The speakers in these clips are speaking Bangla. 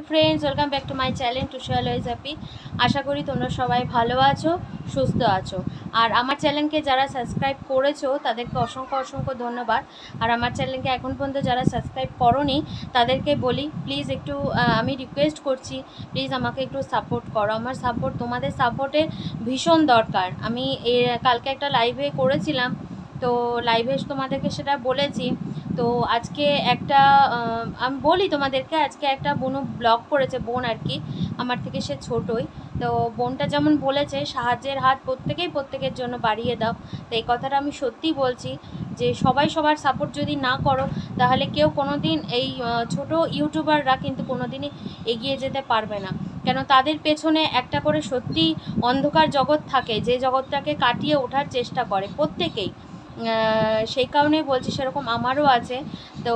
Friends, welcome back to my channel to show always happy. আশা করি তোমরা সবাই ভালো আছো, সুস্থ আছো। আর আমার চ্যানেলকে যারা সাবস্ক্রাইব করেছো তাদেরকে অসংখ্য অসংখ্য ধন্যবাদ। আর আমার চ্যানেলকে এখন পর্যন্ত যারা সাবস্ক্রাইব করোনি তাদেরকে বলি প্লিজ একটু আমি রিকোয়েস্ট করছি, প্লিজ আমাকে একটু সাপোর্ট করো। আমার সাপোর্ট, তোমাদের সাপোর্টের ভীষণ দরকার। আমি কালকে একটা লাইভে করেছিলাম, তো লাইভে তোমাদেরকে সেটা বলেছি। তো আজকে একটা আমি বলি তোমাদেরকে, আজকে একটা বোনও ব্লগ করেছে, বোন আর কি, আমার থেকে সে ছোটোই। তো বোনটা যেমন বলেছে সাহায্যের হাত প্রত্যেকের জন্য বাড়িয়ে দাও। তো এই কথাটা আমি সত্যিই বলছি যে সবাই সবার সাপোর্ট যদি না করো তাহলে কেউ কোনো দিন এই ছোট ইউটিউবাররা কিন্তু কোনো দিনই এগিয়ে যেতে পারবে না। কেন তাদের পেছনে একটা করে সত্যি অন্ধকার জগৎ থাকে, যে জগৎটাকে কাটিয়ে ওঠার চেষ্টা করে প্রত্যেকেই। সেই কারণেই বলছি, সেরকম আমারও আছে। তো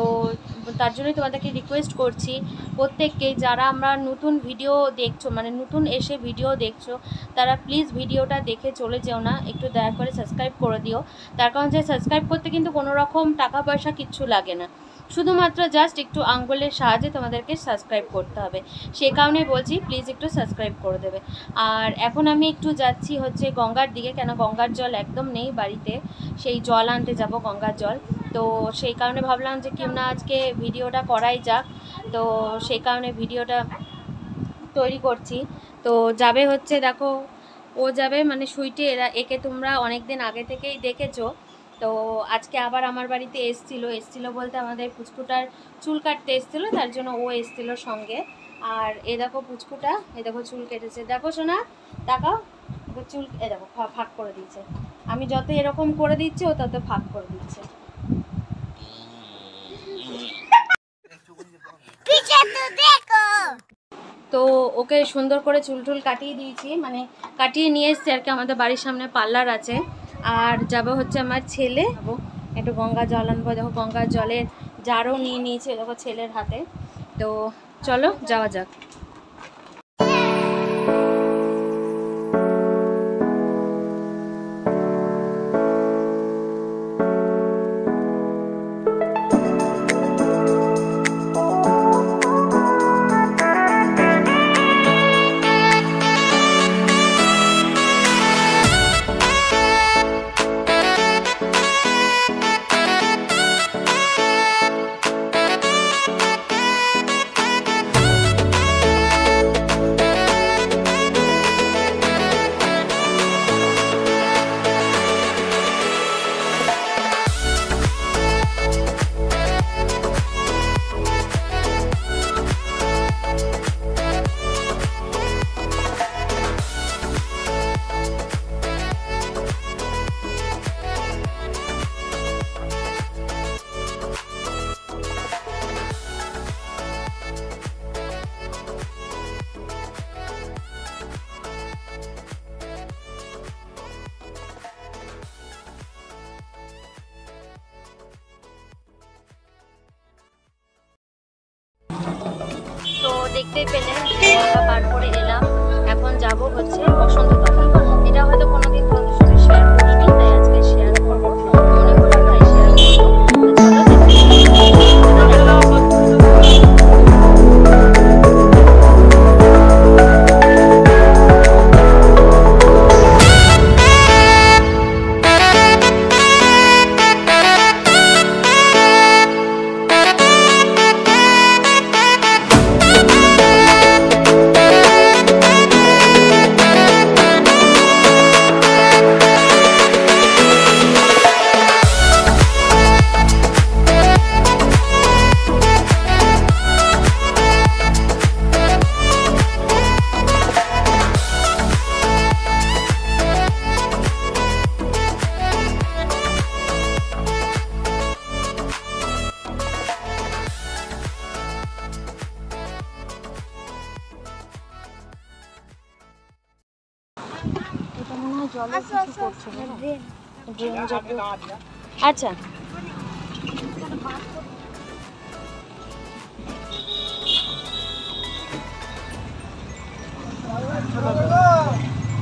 তার জন্যই তোমাদেরকে রিকোয়েস্ট করছি প্রত্যেককেই, যারা আমরা নতুন ভিডিও দেখছো, মানে নতুন এসে ভিডিও দেখছো, তারা প্লিজ ভিডিওটা দেখে চলে যেও না, একটু দয়া করে সাবস্ক্রাইব করে দিও। তার কারণ যে সাবস্ক্রাইব করতে কিন্তু কোনো রকম টাকা পয়সা কিচ্ছু লাগে না, শুধুমাত্র জাস্ট একটু আঙ্গুলের সাহায্যে তোমাদেরকে সাবস্ক্রাইব করতে হবে। সেই কারণেই বলছি প্লিজ একটু সাবস্ক্রাইব করে দেবে। আর এখন আমি একটু যাচ্ছি হচ্ছে গঙ্গার দিকে, কেন গঙ্গার জল একদম নেই বাড়িতে, সেই জল আনতে যাব, গঙ্গার জল। তো সেই কারণে ভাবলাম যে কেউ না আজকে ভিডিওটা করাই যাক, তো সেই কারণে ভিডিওটা তৈরি করছি। তো যাবে হচ্ছে, দেখো ও যাবে মানে সুইটি, একে তোমরা অনেক দিন আগে থেকেই দেখেছো। তো আজকে আবার আমার বাড়িতে এসছিল বলতে আমাদের পুচকুটার চুল কাটতে এসছিল, তার জন্য ও এসছিল সঙ্গে। আর এ দেখো পুচকুটা, এ দেখো চুল কেটেছে, দেখো শোনা, তাকাও, চুল এ দেখো ফাঁক করে দিয়েছে। আমি যত এরকম করে দিচ্ছি ও তত ফাঁক করে দিচ্ছে। তো ওকে সুন্দর করে চুল টুল কাটিয়ে দিয়েছি, মানে কাটিয়ে নিয়ে এসছি আর কি। আমাদের বাড়ির সামনে পার্লার আছে। আর যাবো হচ্ছে আমার ছেলে, যাবো একটু গঙ্গা জল আনবো। দেখো গঙ্গার জলের জারও নিয়ে নিয়েছে দেখো ছেলের হাতে। তো চলো যাওয়া যাক। তো দেখতেই পেলেন আমরা পার করে এলাম, এখন যাব হচ্ছে বসন্ত তলা। এটা হয়তো কোনোদিন তোমাদের সাথে শেয়ার করিনি, তাই আজকে শেয়ার করবো, মনে হলো তাই শেয়ার করবো। আচ্ছা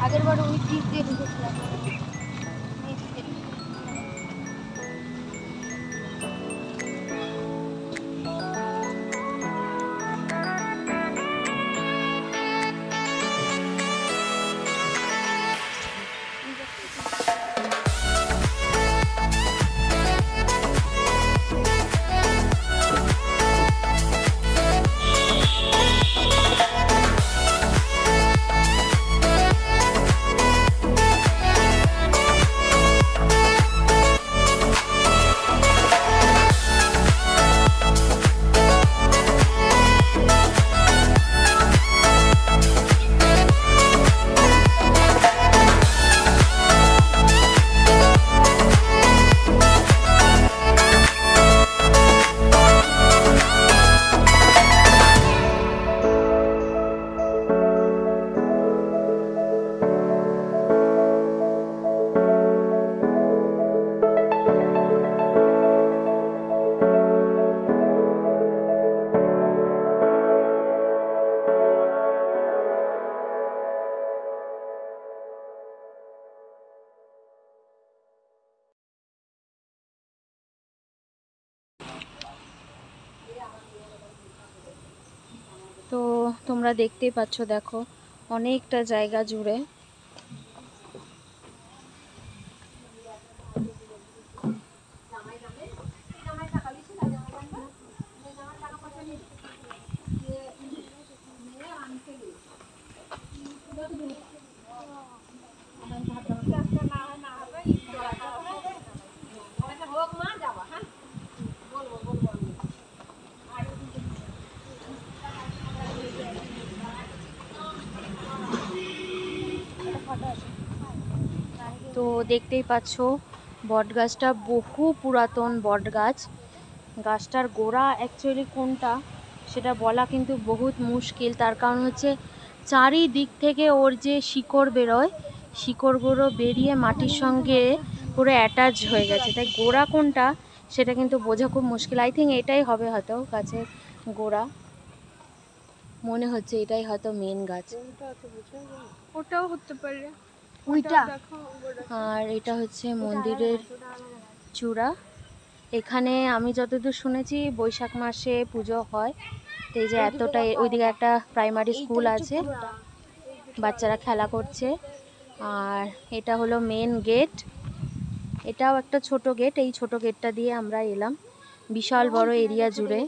আগের বার ওই টিপ দিয়ে ঢুকেছিলাম। তো তোমরা দেখতেই পাচ্ছ, দেখো অনেকটা জায়গা জুড়ে। তো দেখতেই পাচ্ছ বট গাছটা বহু পুরাতন বট গাছ। গাছটার গোড়া অ্যাকচুয়ালি কোনটা সেটা বলা কিন্তু বহুত মুশকিল, তার কারণ হচ্ছে চারিদিক থেকে ওর যে শিকড় বেরোয়, শিকড়গুলো বেরিয়ে মাটির সঙ্গে পুরো অ্যাটাচ হয়ে গেছে, তাই গোড়া কোনটা সেটা কিন্তু বোঝা খুব মুশকিল। আই থিঙ্ক এটাই হবে হয়তো গাছের গোড়া, মনে হচ্ছে এটাই হয়তো মেন গাছ। ওটাও হতে পারে ওইটা। আর এটা হচ্ছে মন্দিরের চূড়া। এখানে আমি যতদূর শুনেছি বৈশাখ মাসে পুজো হয়। তো এই যে এতটা, ওইদিকে একটা প্রাইমারি স্কুল আছে, বাচ্চারা খেলা করছে। আর এটা হলো মেন গেট, এটাও একটা ছোট গেট। এই ছোট গেটটা দিয়ে আমরা এলাম বিশাল বড় এরিয়া জুড়ে।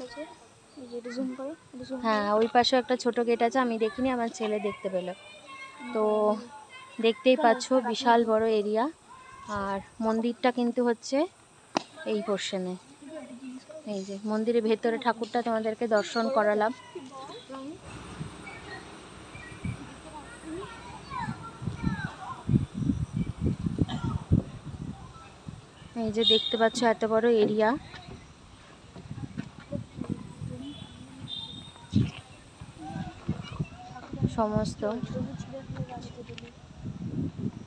হ্যাঁ, ওই পাশে একটা ছোট গেট আছে, আমি দেখিনি, আমার ছেলে দেখতে পেল। তো দেখতেই পাচ্ছ বিশাল বড় এরিয়া। আর মন্দিরটা কিন্তু হচ্ছে এই পোর্শনে। এই যে মন্দিরের ভেতরে ঠাকুরটা তোমাদেরকে দর্শন করালাম। এই যে দেখতে পাচ্ছ এত বড় এরিয়া। সমস্ত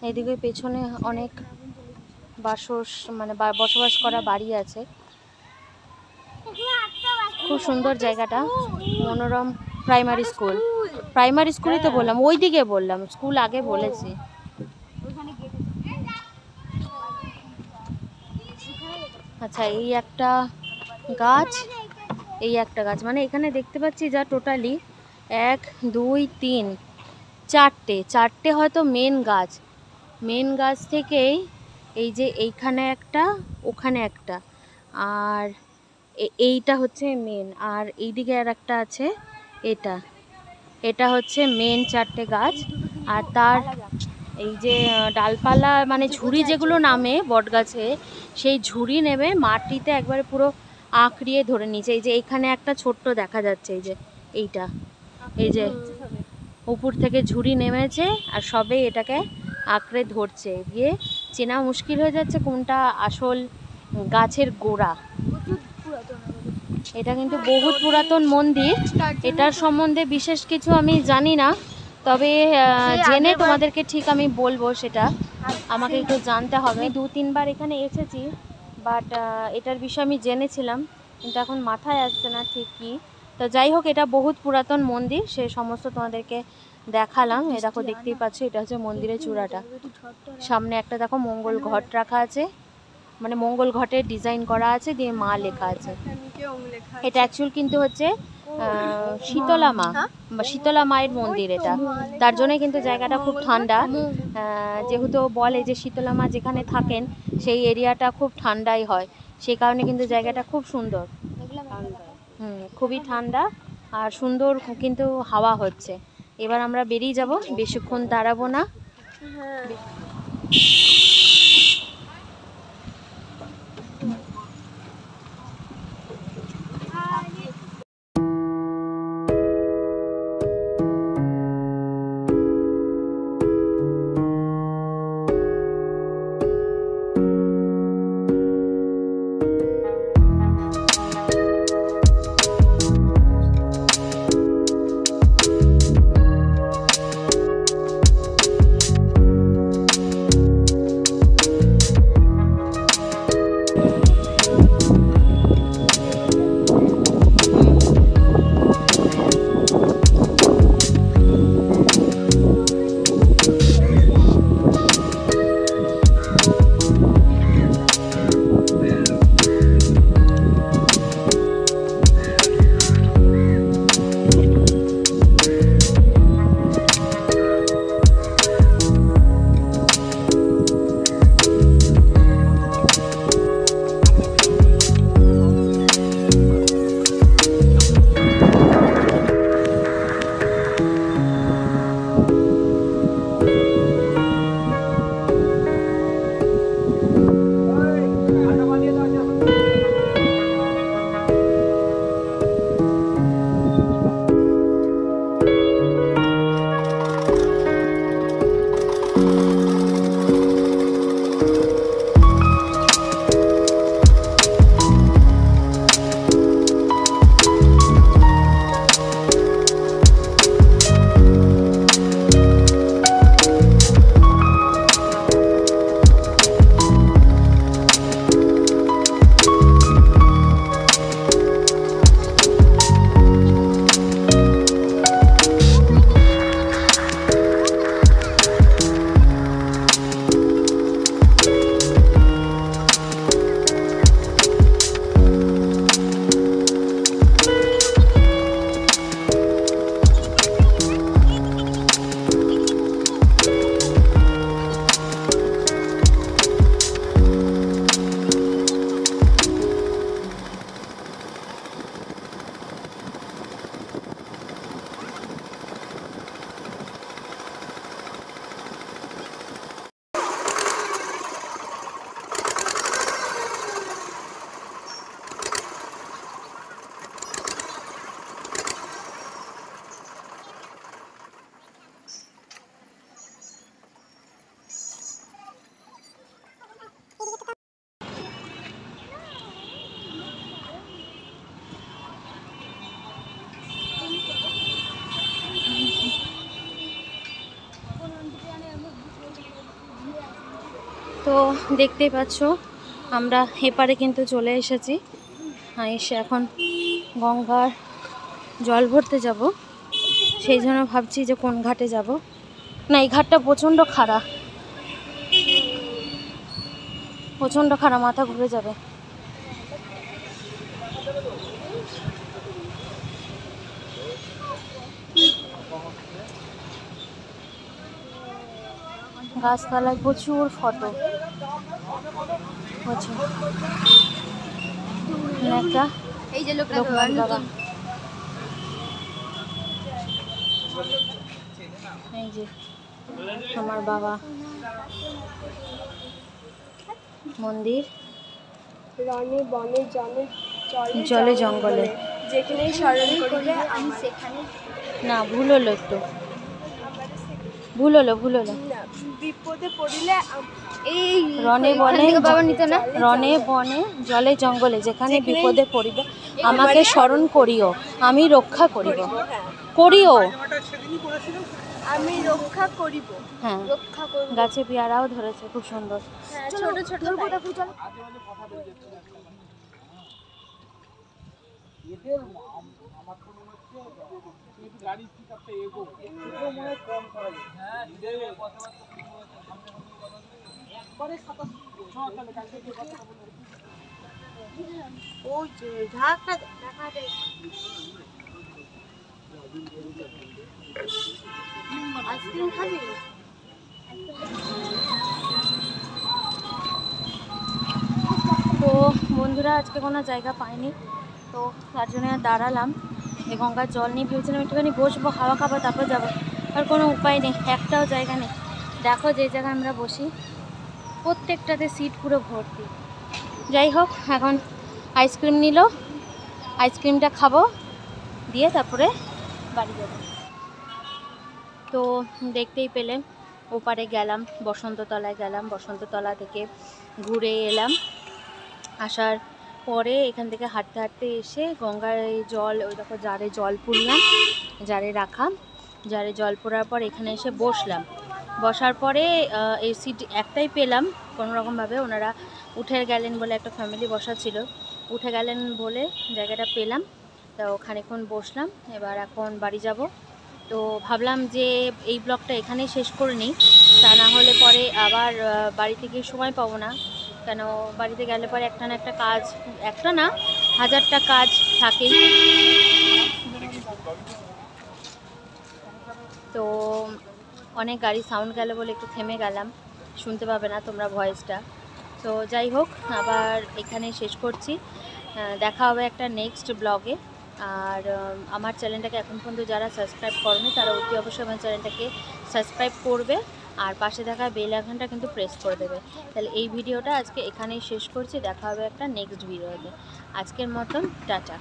এদিকে পেছনে অনেক বসবাস করা বাড়ি আছে। খুব সুন্দর জায়গাটা, মনোরম প্রাইমারি স্কুল। প্রাইমারি স্কুলই তো বললাম, ওই দিকে বললাম, স্কুল আগে বলেছি। আচ্ছা, এই একটা গাছ, এই একটা গাছ, মানে এখানে দেখতে পাচ্ছি যা টোটালি 1 2 3 4টে হয়তো মেন গাছ। মেন গাছ থেকেই এই যে এইখানে একটা, ওখানে একটা, আর এইটা হচ্ছে মেন, আর এইদিকে আর একটা আছে। এটা হচ্ছে মেন 4টে গাছ। আর তার এই যে ডালপালা মানে ঝুড়ি যেগুলো নামে বট গাছে, সেই ঝুড়ি নেমে মাটিতে একবারে পুরো আঁকড়িয়ে ধরে নিয়েছে। এই যে এইখানে একটা ছোট্ট দেখা যাচ্ছে, এই যে এইটা, এই যে উপর থেকে ঝুড়ি নেমেছে আর সবে এটাকে আঁকড়ে ধরছে, গিয়ে চেনা মুশকিল হয়ে যাচ্ছে কোনটা আসল গাছের গোড়া। এটা কিন্তু বহুত পুরাতন মন্দির, এটার সম্বন্ধে বিশেষ কিছু আমি জানি না, তবে জেনে তোমাদেরকে ঠিক আমি বলবো, সেটা আমাকে একটু জানতে হবে। 2-3 বার এখানে এসেছি, বাট এটার বিষয়ে আমি জেনেছিলাম, কিন্তু এখন মাথায় আসছে না ঠিক কী। তো যাই হোক, এটা বহুত পুরাতন মন্দির, সে সমস্ত তোমাদেরকে দেখালাম। এ দেখো, দেখতেই পাচ্ছ, এটা হচ্ছে মন্দিরের চূড়াটা। সামনে একটা দেখো মঙ্গল ঘট রাখা আছে, মানে মঙ্গল ঘটের ডিজাইন করা আছে, দিয়ে মা লেখা আছে। এটা অ্যাকচুয়াল কিন্তু হচ্ছে শীতলা মা বা শীতলা মায়ের মন্দির এটা, তার জন্যই কিন্তু জায়গাটা খুব ঠান্ডা। যেহেতু বলে যে শীতলা মা যেখানে থাকেন সেই এরিয়াটা খুব ঠান্ডাই হয়, সেই কারণে কিন্তু জায়গাটা খুব সুন্দর। খুবই ঠান্ডা আর সুন্দর কিন্তু হাওয়া হচ্ছে। এবার আমরা বেরিয়ে যাব, বেশিক্ষণ দাঁড়াবো না। তো দেখতেই পাচ্ছ আমরা এপারে কিন্তু চলে এসেছি। এসে এখন গঙ্গার জল ভরতে যাব, সেই জন্য ভাবছি যে কোন ঘাটে যাব। না, এই ঘাটটা প্রচণ্ড খাড়া, প্রচণ্ড খাড়া, মাথা ঘুরে যাবে। গাছতলায় প্রচুর ফটো, একটা এই যে লোকটা লোকনাথ বাবা, এই যে আমার বাবা মন্দির, রনে বনে জলে জঙ্গলে, যেখানেই স্মরণ করলে আমি সেখানে। না ভুল হলো, একটু ভুল হলো না, বিপদে পড়িলে এই রনে বনে বাবা নিত না, রনে বনে জলে জঙ্গলে যেখানে বিপদে পড়িবে আমাকে স্মরণ করিও, আমি রক্ষা করিব। করিও, আমি রক্ষা করিব। হ্যাঁ, রক্ষা করব। গাছে পেয়ারাও ধরেছে, খুব সুন্দর। হ্যাঁ, ছোট ছোট ওই যে ঢাকা আইসক্রিম খাবি? তো বন্ধুরা আজকে কোনো জায়গা পাইনি, তো তার জন্য দাঁড়ালাম। এই গঙ্গার জল নিয়ে ভেবেছিলাম একটুখানি বসবো, খাওয়া খাবো, তারপর যাবো। আর কোনো উপায় নেই, একটাও জায়গা নেই। দেখো যে জায়গায় আমরা বসি প্রত্যেকটাতে সিট পুরো ভর্তি। যাই হোক, এখন আইসক্রিম নিল, আইসক্রিমটা খাবো, দিয়ে তারপরে বাড়ি যাবো। তো দেখতেই পেলেন ওপারে গেলাম, বসন্ততলায় গেলাম, বসন্ততলা থেকে ঘুরে এলাম। আসার পরে এখান থেকে হাঁটতে হাঁটতে এসে গঙ্গার জল, ওই দেখো জারে জল পুরলাম, জারে রাখা, জারে জল পড়ার পর এখানে এসে বসলাম। বসার পরে এই সিট একটাই পেলাম কোনো রকমভাবে, ওনারা উঠে গেলেন বলে, একটা ফ্যামিলি বসা ছিল, উঠে গেলেন বলে জায়গাটা পেলাম। তো খানিকক্ষণ বসলাম, এবার এখন বাড়ি যাব। তো ভাবলাম যে এই ব্লগটা এখানেই শেষ করে নিই, তা না হলে পরে আবার বাড়িতে গিয়ে সময় পাবো না। কেন বাড়িতে গেলে পরে একটা না একটা কাজ, একটা না হাজারটা কাজ থাকেই। তো অনেক গাড়ি সাউন্ড গেল বলে একটু থেমে গেলাম, শুনতে পাবে না তোমরা ভয়েসটা। তো যাই হোক, আবার এখানেই শেষ করছি। দেখা হবে একটা নেক্সট ব্লগে। আর আমার চ্যানেলটাকে এখন পর্যন্ত যারা সাবস্ক্রাইব করেনি তারা অতি অবশ্যই আমার চ্যানেলটাকে সাবস্ক্রাইব করবে, আর পাশে থাকা বেল আইকনটা কিন্তু প্রেস করে দেবে। তাহলে এই ভিডিওটা আজকে এখানেই শেষ করছি, দেখা হবে একটা নেক্সট ভিডিওতে। আজকের মতন টাটা।